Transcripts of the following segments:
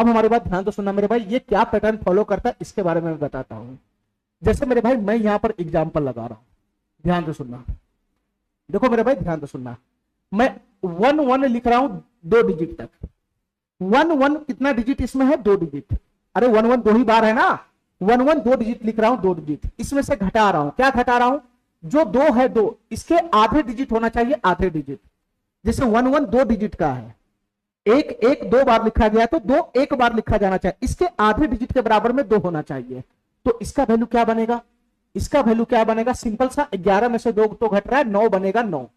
अब हमारी बात ध्यान तो सुनना मेरे भाई, ये क्या पैटर्न फॉलो करता है इसके बारे में मैं बताता हूं। जैसे मेरे भाई मैं यहां पर एग्जांपल लगा रहा हूं, ध्यान से सुनना। देखो मेरे भाई ध्यान से सुनना, मैं 1 1 लिख रहा हूं 2 डिजिट तक। 1 1 कितना डिजिट इसमें है? 2 डिजिट। अरे 1 1 2 ही बार है ना, 1 1 2 डिजिट लिख रहा हूं, 2 डिजिट। इसमें से घटा रहा हूं, क्या घटा रहा हूं? जो 2 है 2, इसके आधे डिजिट होना चाहिए, आधे डिजिट। जैसे 1 1 2 डिजिट का है, एक एक 2 बार लिखा गया तो 2 1 बार लिखा जाना चाहिए, इसके आधे डिजिट के बराबर में 2 होना चाहिए। तो इसका वैल्यू क्या बनेगा? इसका वैल्यू क्या बनेगा? सिंपल सा 11 में से 2 तो घट रहा है, 9 बनेगा 9।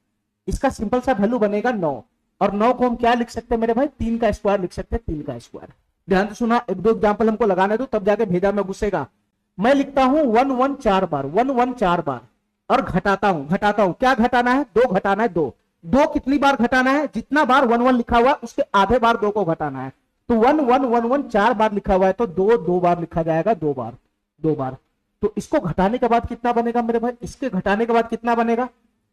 इसका सिंपल सा वैल्यू बनेगा 9। और 9 को हम क्या लिख सकते हैं मेरे भाई? 3 का स्क्वायर लिख सकते हैं, 3 का स्क्वायर। ध्यान से सुना, एक दो एग्जाम्पल हमको लगाने दो, तब जाके भेजा में घुसेगा। मैं लिखता हूं 1 1 4 बार, 1 1 4 बार, और घटाता हूं। क्या घटाना है? 2 घटाना है, 2 कितनी बार घटाना है? जितना बार 1 1 लिखा हुआ है उसके आधे बार 2 को घटाना है। तो 1 1 1 1 4 बार लिखा हुआ है तो 2 बार लिखा जाएगा, 2 बार। तो इसको घटाने के बाद कितना बनेगा मेरे भाई? इसके घटाने के बाद कितना बनेगा?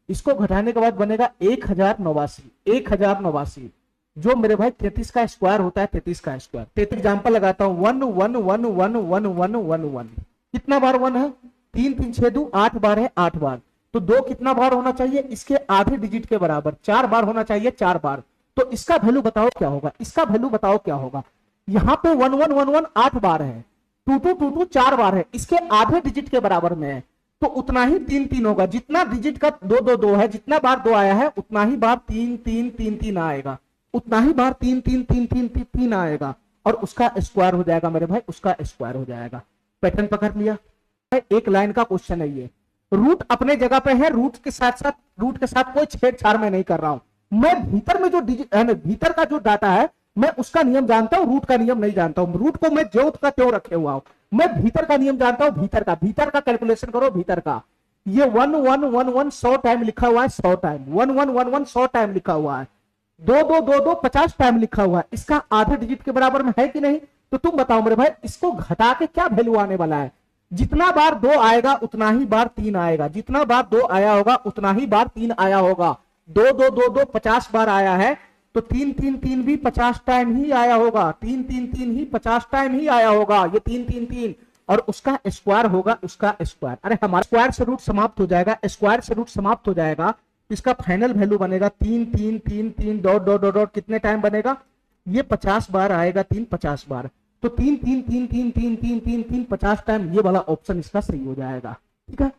इसको घटाने के बाद बनेगा 1089, जो मेरे भाई 33 का स्क्वायर होता है, 33 का स्क्वायर। 33 एग्जाम्पल लगाता हूं, 1 1 1 1 1 1 1 1। कितना बार 1 है? 3 3 6 2 8 बार है, 8 बार। तो 2 कितना बार होना चाहिए? इसके आधे डिजिट के बराबर 4 बार होना चाहिए, 4 बार। तो इसका वैल्यू बताओ क्या होगा? इसका वैल्यू बताओ क्या होगा? यहां पे 1 1 1 1 8 बार है, 2 2 2 2 4 बार है, इसके आधे डिजिट के बराबर में है, तो उतना ही 3 3 होगा। जितना डिजिट का 2 2 2 है, जितना बार 2 आया है उतना ही बार 3 3 3 3 आएगा, उतना ही बार 3 3 3 3 3 3 आएगा, और उसका स्क्वायर हो जाएगा मेरे भाई, उसका स्क्वायर हो जाएगा। पैटर्न पकड़ लिया? एक लाइन का क्वेश्चन है ये। रूट अपने जगह पे है, रूट के साथ कोई छेड़छाड़ में नहीं कर रहा हूं मैं। भीतर में जो डिजिट है, भीतर का जो डाटा है, मैं उसका नियम जानता हूं, रूट का नियम नहीं जानता हूं। रूट को मैं ज्यों का त्यों रखे हुआ हूं, मैं भीतर का नियम जानता हूं। भीतर का कैलकुलेशन करो, भीतर का। ये 1 1 1 1 100 टाइम लिखा हुआ है, 100 टाइम। 1 1 1 1 100 टाइम लिखा हुआ है। 2 2 2 2 50 टाइम लिखा हुआ है। इसका आधे डिजिट के बराबर में है कि नहीं? तो तुम बताओ मेरे भाई, इसको घटा के क्या वैल्यू आने वाला है? जितना बार 2 आएगा उतना ही बार 3 आएगा, जितना बार 2 आया होगा उतना ही बार 3 आया होगा। 2 2 2 2 50 बार आया है, तो 3 3 3 भी 50 टाइम ही आया होगा, 3 3 3 ही 50 टाइम ही आया होगा। ये 3 3 3 और उसका स्क्वायर होगा, उसका स्क्वायर। अरे हमारा स्क्वायर से रूट समाप्त हो जाएगा, स्क्वायर से रूट समाप्त हो जाएगा। इसका फाइनल वैल्यू बनेगा 3 3 3 3 डॉट डॉट डॉट डॉट। कितने टाइम बनेगा? ये 50 बार आएगा, 3 50 बार। तो 3 3 3 3 3 3 3 3 50 टाइम, ये वाला ऑप्शन इसका सही हो जाएगा। ठीक है।